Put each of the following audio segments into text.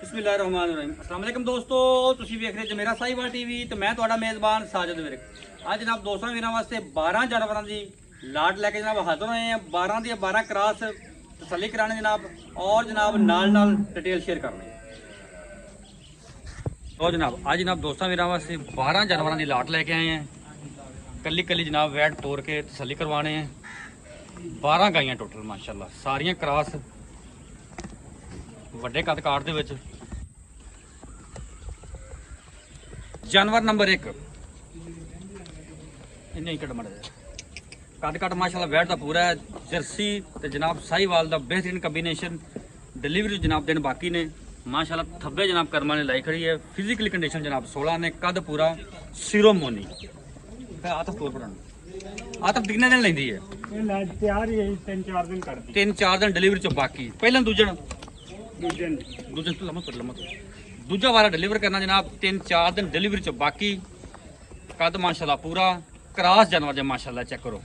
ਬਿਸਮਿਲ੍ਲਾਹਿਰਰਹਿਮਾਨਿਰਰਹੀਮ। अस्सलाम वालेकुम दोस्तों, ਤੁਸੀਂ ਵੇਖ ਰਹੇ ਜਮੇਰਾ ਸਾਹੀਵਾਲ ਟੀਵੀ ਤੇ ਮੈਂ ਤੁਹਾਡਾ ਮੇਜ਼ਬਾਨ ਸਾਜਦ ਵਿਰਕ। ਅੱਜ ਜਨਾਬ ਦੋਸਤਾਂ ਵੀਰਾਂ ਵਾਸਤੇ 12 ਜਾਨਵਰਾਂ ਦੀ ਲਾਟ ਲੈ ਕੇ ਜਨਾਬ ਹਾਜ਼ਰ ਹੋਏ ਆ। 12 ਦੀਆਂ 12 ਕਰਾਸ ਤਸੱਲੀ ਕਰਾਣੇ ਜਨਾਬ, ਔਰ ਜਨਾਬ ਨਾਲ डिटेल शेयर करनी। तो जनाब आज जनाब दोस्तों वीर वास्ते 12 जानवरों की लाट लैके आए हैं। कली कली जनाब वैट तोड़ के तसली करवाने हैं। 12 गाइयां टोटल माशाल्लाह, सारियां क्रॉस वड्डे कद काट दे विच। जानवर नंबर 1 इन्हें ही कट मड़ कद कट माशाल्लाह वैट का पूरा है। जर्सी ते जनाब साहीवाल का बेहतरीन कंबीनेशन। डिलीवरी जनाब दिन बाकी ने माशाल्लाह। थब्बे जनाब कर्मा ने लाई खड़ी है। फिजिकली कंडीशन जनाब 16 ने। कद पूरा सिरोमोनी। आतफ तौर पर आतफ कितने दिन लेंदी है? तैयार ही है, 3-4 दिन कर 3-4 दिन डिलीवरी चो बाकी। पहले दूजन दूजा वाला डिलीवर करना जनाब 3-4 दिन डिलीवरी चो बाकी। कद माशाल्लाह पूरा क्रॉस जानवर है माशाल्लाह। चेक करो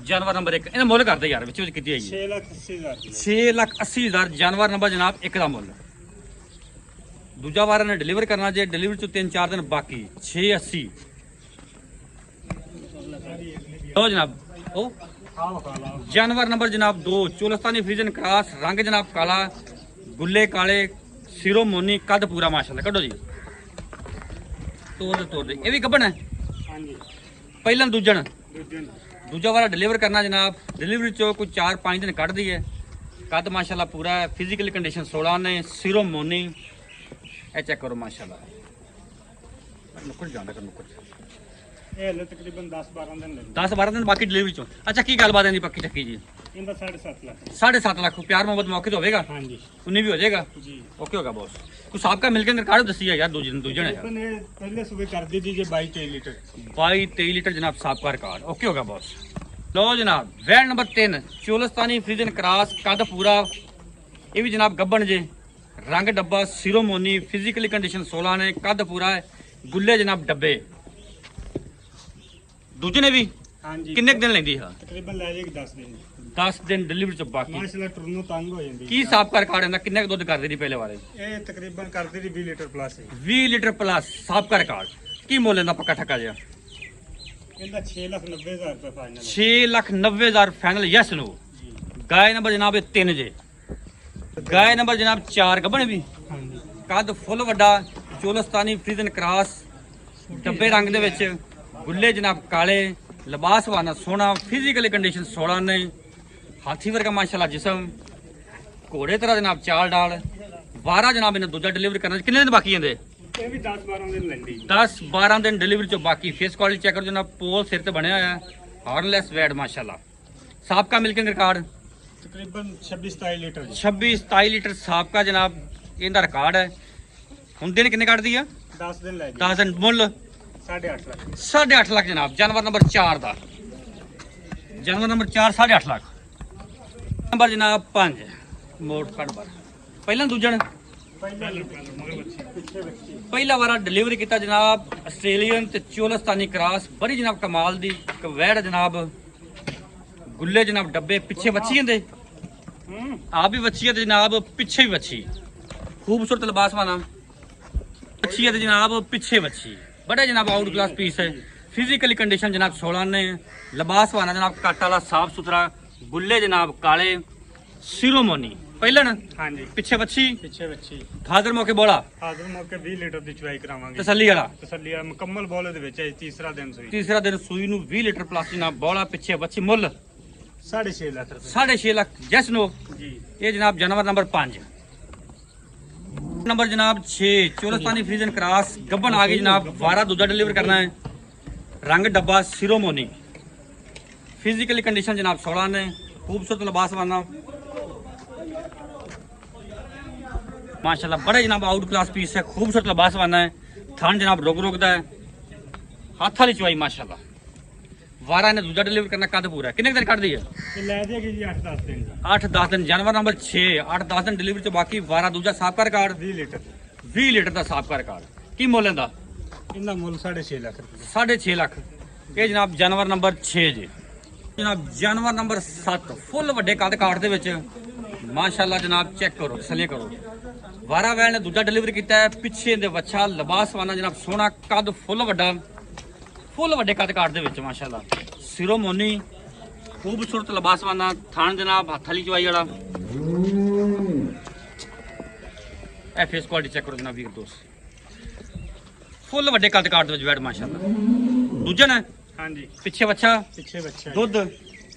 जानवर नंबर 1 इन्हें मुल करते यार विच की 6,80,000 जानवर नंबर जनाब 1 का मुल। दूजा वार ने डिलीवर करना जे डिलीवरी चो 3-4 दिन बाकी। 680 लो जनाब। ओ जानवर नंबर जनाब 2 चोलस्तानी फ्रीजन क्रॉस। रंग जनाब काला, गुल्ले काले, सिरोमोनी। कद पूरा माशाल्लाह। कटो जी तोड़ दे। ये भी गब्बन है। पहला दूजन दूजा वाला डिलीवर करना जनाब डिलीवरी चो कोई 4-5 दिन कट दी है। कद माशाल्लाह पूरा है। फिजिकल कंडीशन 16 ने। सिरोमोनी ए चेक करो माशाल्लाह। नुक्कड़ जांदा कर नुक्कड़ तकरीबन 10-12 दिन लगे। 10-12 दिन बाकी डिलीवरी चो। अच्छा की गलबात है पक्की चक्की जी? इनका 7.5 लाख। 7.5 लाख प्यार मोहब्बत मौके तो होगा। हाँ जी, 19 भी हो जाएगा जी। ओके होगा बॉस। कुछ आपका मिलकर रिकॉर्ड दसी है यार। दूजन है यार। पहले सुबह कर दी थी 22-23 लीटर। 22-23 लीटर जनाब साहब रिकॉर्ड ओके होगा बॉस। लो जनाब वैन नंबर 3 चोलस्तानी फ्रीजन क्रॉस। कद पूरा ये भी जनाब गब्बन जे। रंग डब्बा सिरोमोनी। फिजिकली कंडीशन 16 ने। कद पूरा है। गुल्ले जनाब डब्बे। दूजे ने भी हाँ जी। किन्ने दिन लेंदी है? तकरीबन ले जाएगी 10 दिन। 10 दिन डिलीवरी च बाकी। माशाल्लाह टुरनो तंग हो जाती। की साहब रिकॉर्ड है किन्ने दुध कर दी पहले वाले? ये तकरीबन कर दी 20 लीटर प्लस है। 20 लीटर प्लस साहब रिकॉर्ड। की मोल लेंदा पक्का ठक्का जिहा? इनका 6,90,000 रुपए फाइनल। 6,90,000 final yes no. गाय नंबर जनाब 3 जे। गाय नंबर जनाब 4 गब्बन भी। हाँ जी। कद फुल वड्डा चोलस्तानी फ्रीजन क्रॉस। डब्बे रंग दे विच गुल्ले जनाब काले। लिबास वाना सोना। फिजिकली कंडीशन 16 ने। हाथी वर्गा माशाल्लाह जिसम। घोड़े तरह जनाब चाल डाल। 12 जनाब इन्हें दूजा डिलीवरी करना। कितने दिन बाकी हैं? ये भी 10-12 दिन लेंदी। 10-12 दिन डिलीवरी चो बाकी। फेस क्वालिटी चेक करो जनाब। पोल सिर ते बनया है। हार्नलेस वैड माशाल्लाह। साबका मिल्किंग रिकॉर्ड तकरीबन 26-27 लीटर। 26-27 लीटर साबका जनाब इनका रिकॉर्ड है। हुण दिन कितने काट दी है? 10 दिन ले 10 दिन। मुल 8.5 लाख। 8.5 लाख जनाब। जानवर नंबर 4 का जानवर नंबर 4 8.5 लाख। नंबर जनाब 5 मोट कट बार। पहला दूजन पहला वारा डिलीवरी किया जनाब आस्ट्रेलियन ते चोलस्तानी क्रॉस। बड़ी जनाब कमाल दी वैड़ जनाब। गुल्ले जनाब डब्बे। पिछे बच्ची हैं आप भी बच्ची है जनाब, पिछे भी बच्ची। खूबसूरत लिबास वाला बच्ची है जनाब, पिछे बच्ची। बड़े जनाब आउट क्लास पीस है। फिजिकली कंडीशन जनाब 16 ने। लिबास वाला जनाब कट वाला साफ सुथरा। गुल्ले जनाब काले। सिरोमोनी पहले ना। हाँ जी। पिछे बच्ची। पीछे बच्ची। हाजिर मौके बोला हाजिर मौके 20 लीटर की चुवाई करावांगे। तसल्ली वाला तसल्ली आ मुकम्मल बॉले दे विच है। तीसरा दिन सुई। तीसरा दिन सूई नू 20 लीटर प्लस जनाब बोला। पिछे बच्ची। मुल 6.5 लाख रुपए। 6.5 लाख जैस नो। जी। ये जनाब जानवर नंबर 5 नंबर जनाब 6 चोलस्तानी फ्रीजन क्रॉस। गब्बन आ गई जनाब। 12 दूधा डिलीवर करना है। रंग डब्बा सिरोमोनी। फिजिकली कंडीशन जनाब 16 ने। खूबसूरत लिबास वाला माशाल्लाह। बड़े जनाब आउट क्लास पीस है। खूबसूरत लिबास वाला है। थान जनाब रोकदा है। हाथ वाली चुवाई माशाल्लाह। 12 ने दूजा डिलीवर करना। कद पूरा कितने दिन कट दी है? ये ले जाएगी जी 8-10 दिन। 8-10 दिन। जानवर नंबर 6 8-10 दिन डिलीवरी चो बाकी। 12 दूजा साबका रिकॉर्ड। 20 लीटर। 20 लीटर का साबका रिकॉर्ड। की मुल लेंदा? इनका मुल 6.5 लाख रुपए। 6.5 लाख। ये जनाब जानवर नंबर 6 जी। जनाब जानवर नंबर 7 फुल वड्डे कद काट दे विच ਮਾਸ਼ਾਅੱਲਾ ਜਨਾਬ ਚੈੱਕ ਕਰੋ ਤਸੱਲੀ ਕਰੋ। ਵਾਰਾ ਵੈਲ ਨੇ ਦੂਜਾ ਡਿਲੀਵਰੀ ਕੀਤਾ ਹੈ। ਪਿੱਛੇ ਦੇ ਵੱਛਾ ਲਿਬਾਸਵਾਨਾ ਜਨਾਬ ਸੋਹਣਾ ਕੱਦ ਫੁੱਲ ਵੱਡਾ ਫੁੱਲ ਵੱਡੇ ਕੱਦ ਕਾਟ ਦੇ ਵਿੱਚ ਮਾਸ਼ਾਅੱਲਾ ਸਿਰੋਂ ਮੋਨੀ ਖੂਬਸੂਰਤ ਲਿਬਾਸਵਾਨਾ ਥਾਣ ਜਨਾਬ ਹੱਥ ਵਾਲੀ ਚਵਾਈ ਵਾਲਾ। ਇਹ ਫੇਸ ਕੁਆਲਿਟੀ ਚੈੱਕ ਕਰੋ ਜਨਾਬ ਵੀਰ ਦੋਸਤ ਫੁੱਲ ਵੱਡੇ ਕੱਦ ਕਾਟ ਦੇ ਵਿੱਚ ਵੈੜ ਮਾਸ਼ਾਅੱਲਾ। ਦੂਜਾ ਨਾ ਹਾਂਜੀ ਪਿੱਛੇ ਵੱਛਾ ਪਿੱਛੇ ਬੱਚਾ ਦੁੱਧ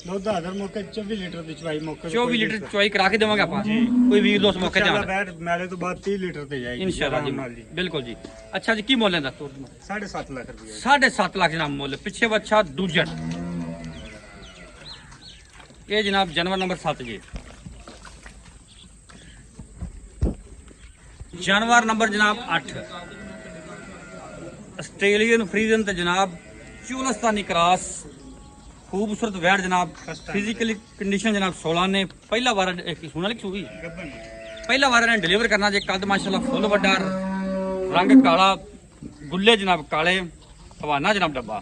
ਦੁੱਧ ਆਦਰ ਮੌਕੇ 24 ਲੀਟਰ ਦੀ ਚਵਾਈ ਮੌਕੇ ਤੇ 24 ਲੀਟਰ ਚਵਾਈ ਕਰਾ ਕੇ ਦੇਵਾਂਗੇ ਆਪਾਂ ਕੋਈ ਵੀਰ ਦੋਸਤ ਮੌਕੇ ਤੇ ਆਉਣਾ ਬੈਠ ਮੈਲੇ ਤੋਂ ਬਾਅਦ 30 ਲੀਟਰ ਤੇ ਜਾਏਗੀ ਇਨਸ਼ਾਅੱਲਾ ਆਰਾਮ ਨਾਲ ਜੀ ਬਿਲਕੁਲ ਜੀ। ਅੱਛਾ ਜੀ ਕੀ ਮੁੱਲ ਲੈਂਦਾ 7.5 ਲੱਖ ਰੁਪਏ 7.5 ਲੱਖ ਜਨਾਬ ਮੁੱਲ। ਪਿੱਛੇ ਵੱਛਾ ਦੂਜਾ ਇਹ ਜਨਾਬ ਜਾਨਵਰ ਨੰਬਰ 7 ਜੀ। ਜਾਨਵਰ ਨੰਬਰ ਜਨਾਬ 8 ਆਸਟ੍ਰੇਲੀਅਨ ਫਰੀਜ਼ਨ ਤੇ ਜਨਾਬ ਚੋਲਸਤਾਨੀ ਕ੍ਰਾਸ खूबसूरत वैड जनाब। फिजिकली कंडीशन जनाब 16 ने पहला बार सुना लिख सूगी पहला बार ने डिलीवर करना जे कद माशाल्लाह फुल वड्डा रंग काला गुल्ले जनाब काले हवाना जनाब डब्बा।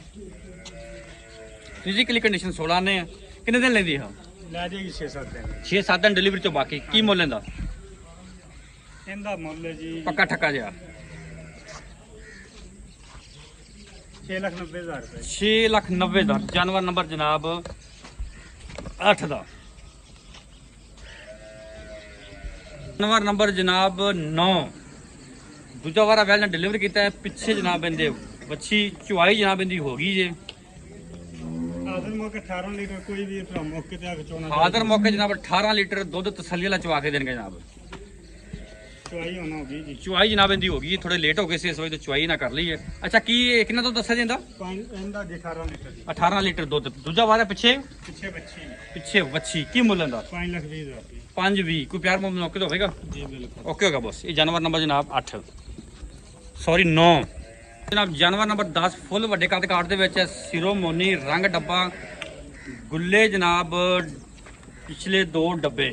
फिजिकली कंडीशन 16 ने कितने दिन लेंदी है ਲੈ ਜਾਏਗੀ 6-7 ਦਿਨ 6-7 दिन डिलीवरी तो बाकी की मुੱਲ ਲੈਂਦਾ ਇਹਦਾ ਮੁੱਲ ਜੀ पक्का ठक्का जिहा 6,90,000 ਰੁਪਏ 6,90,000 जानवर नंबर जनाब 8 ਦਾ। जानवर नंबर जनाब 9 दूजा वारा वैल ने डिलीवर किया है। पिछे जनाब इनके बच्ची चुवाई जनाब इनकी हो गई जे ਆਦਰ ਮੌਕੇ 18 ਲੀਟਰ ਕੋਈ ਵੀ ਭਰਾ ਮੌਕੇ ਤੇ ਆ ਕੇ ਚੋਣਾ हादर मौके जनाब 18 लीटर दुध तसल्ली वाला चुवा के देंगे जनाब। ਚਵਾਈ ਹੋਣਾ ਹੋ ਗਈ ਜੀ चुवाई जनाब इनकी हो गई थोड़े लेट हो गए से इस वजह तो चुवाई ना कर ली है। अच्छा की कितना दुध दसा देंदा ਇਹਦਾ ਜੀ 18 ਲੀਟਰ ਜੀ 18 लीटर दुध। दूजा वारा पिछे ਪਿੱਛੇ ਬੱਚੀ पिछे बच्ची की मुੱਲ ਲੈਂਦਾ 5,20,000 ਰੁਪਏ 5-20 कोई प्यार मोहब्बत मौके तो होगा ਜੀ ਬਿਲਕੁਲ ओके होगा बस। ये जानवर नंबर जनाब 8 सॉरी 9 जनाब। जानवर नंबर 10 फुल ਵੱਡੇ ਕੱਦ ਕਾਟ ਦੇ ਵਿੱਚ ਸਿਰੋਂ ਮੋਨੀ ਰੰਗ ਡੱਬਾ ਗੁੱਲੇ ਜਨਾਬ ਪਿਛਲੇ 2 ਡੱਬੇ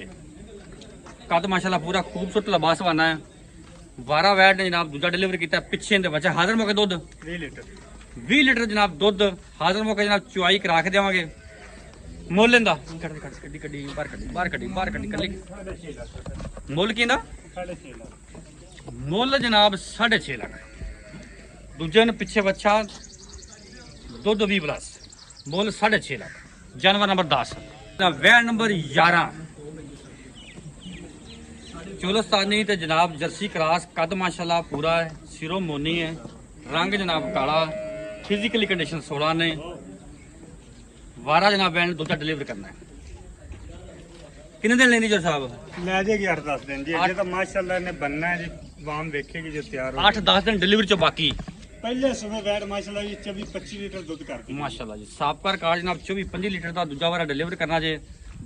ਕੱਦ ਮਾਸ਼ਾਅੱਲਾ ਪੂਰਾ ਖੂਬਸੂਰਤ ਲਿਬਾਸਵਾਨਾ ਹੈ। ਵਾਰਾ ਵੈਡ ਨੇ ਜਨਾਬ ਦੂਜਾ ਡਿਲੀਵਰ ਕੀਤਾ ਪਿੱਛੇ ਦੇ ਵਿੱਚ ਹਾਜ਼ਰ ਮੌਕੇ ਦੁੱਧ 20 ਲੀਟਰ 20 ਲੀਟਰ ਜਨਾਬ ਦੁੱਧ ਹਾਜ਼ਰ ਮੌਕੇ ਜਨਾਬ ਚੁਆਈ ਕਰਾ ਕੇ ਦੇਵਾਂਗੇ। ਮੁੱਲ ਲੈਂਦਾ ਕੱਢੀ ਬਾਹਰ ਕੱਢੀ ਕੱਲੀ 6.5 ਲੱਖ ਮੁੱਲ ਕੀ ਇਹਦਾ 6.5 ਲੱਖ ਮੁੱਲ ਜਨਾਬ 6.5 ਲੱਖ। ਦੂਜੇ ਨੇ ਪਿੱਛੇ ਬੱਚਾ ਦੁੱਧ 20 ਪਲੱਸ ਮੁੱਲ 6.5 ਲੱਖ। ਜਾਨਵਰ ਨੰਬਰ 10 ਵੈਡ ਨੰਬਰ 11 ਚੋਲਸਤਾਨੀ ਤੇ ਜਨਾਬ ਜਰਸੀ ਕ੍ਰਾਸ ਕੱਦ ਮਾਸ਼ਾਅੱਲਾ ਪੂਰਾ ਹੈ ਸਿਰੋਂ ਮੋਨੀ ਹੈ ਰੰਗ ਜਨਾਬ ਕਾਲਾ ਫਿਜ਼ੀਕਲੀ ਕੰਡੀਸ਼ਨ 16 ਨੇ ਵਾਰਾ ਜਨਾਬ ਵੈਨ ਦੂਜਾ ਡਿਲੀਵਰ ਕਰਨਾ ਹੈ। ਕਿੰਨੇ ਦਿਨ ਲੈਂਦੀ ਜਰ ਸਾਹਿਬ ਲੈ ਜਾਏਗੀ 8-10 ਦਿਨ ਜੀ ਜੇ ਤਾਂ ਮਾਸ਼ਾਅੱਲਾ ਇਹਨੇ ਬੰਨਾ ਹੈ ਜੀ ਵਾਮ ਵੇਖੇਗੀ ਜੇ ਤਿਆਰ ਹੋ 8-10 ਦਿਨ ਡਿਲੀਵਰੀ ਚੋਂ ਬਾਕੀ ਪਹਿਲੇ ਸਮੇਂ ਵੈਟ ਮਾਸ਼ਾਅੱਲਾ ਜੀ 24-25 ਲੀਟਰ ਦੁੱਧ ਕਰਦੀ ਮਾਸ਼ਾਅੱਲਾ ਜੀ ਸਾਬਕਾ ਰਿਕਾਰਡ ਜਨਾਬ 24-25 ਲੀਟਰ ਦਾ ਦੂਜਾ ਵਾਰਾ ਡਿਲੀਵਰ ਕਰਨਾ ਜੇ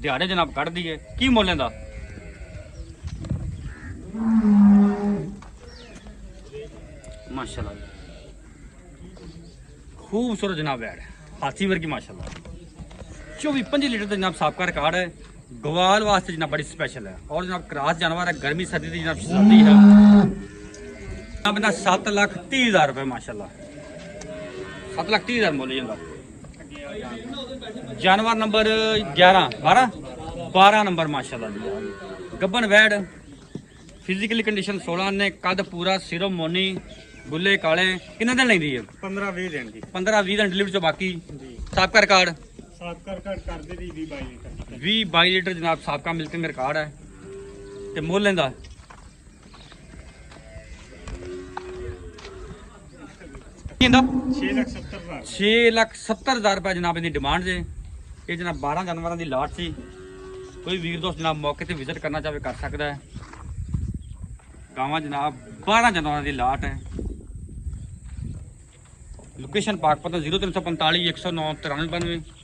ਦਿਹਾੜੇ ਜਨਾਬ ਕੱਢਦੀ ਹੈ। ਕੀ ਮੁੱਲ ਲੈਂਦਾ ਮਾਸ਼ਾਅੱਲਾ खूबसूरत जनाब वैड हाथी वर्गी माशाल्लाह 24-25 लीटर का जनाब साबका रिकॉर्ड है। गवाल वास्ते जनाब बड़ी स्पेशल है और जनाब क्रॉस जानवर है गर्मी सर्दी की जनाब सर्दी है जनाब ना 7,30,000 रुपए माशाल्लाह 7,30,000 मुल जाता। जानवर नंबर 12 नंबर माशाल्लाह जी गब्बन वैड फिजिकली कंडीशन 16 ने कद पूरा सिरों मोनी गुल्ले काले कितने दिन लेंदी है 15-20 दिन ਦੀ 15-20 दिन डिलीवरी चो बाकी ਜੀ साबका रिकॉर्ड ਸਾਫ ਕਰ ਕਰਦੇ ਦੀ 20-22 ਲੀਟਰ 20-22 लीटर जनाब साबका मिल्क में रिकॉर्ड है ते मुੱਲ ਲੈਂਦਾ किंदा 6,70,000 6,70,000 रुपए जनाब इनकी डिमांड जे ये जनाब 12 जानवरों की लाट सी कोई वीर दोस्त जनाब मौके ते विजिट करना चाहे कर सकता है। गावां जनाब 12 जानवरों की लाट है। लोकेशन पाकपतन 0345 109 9392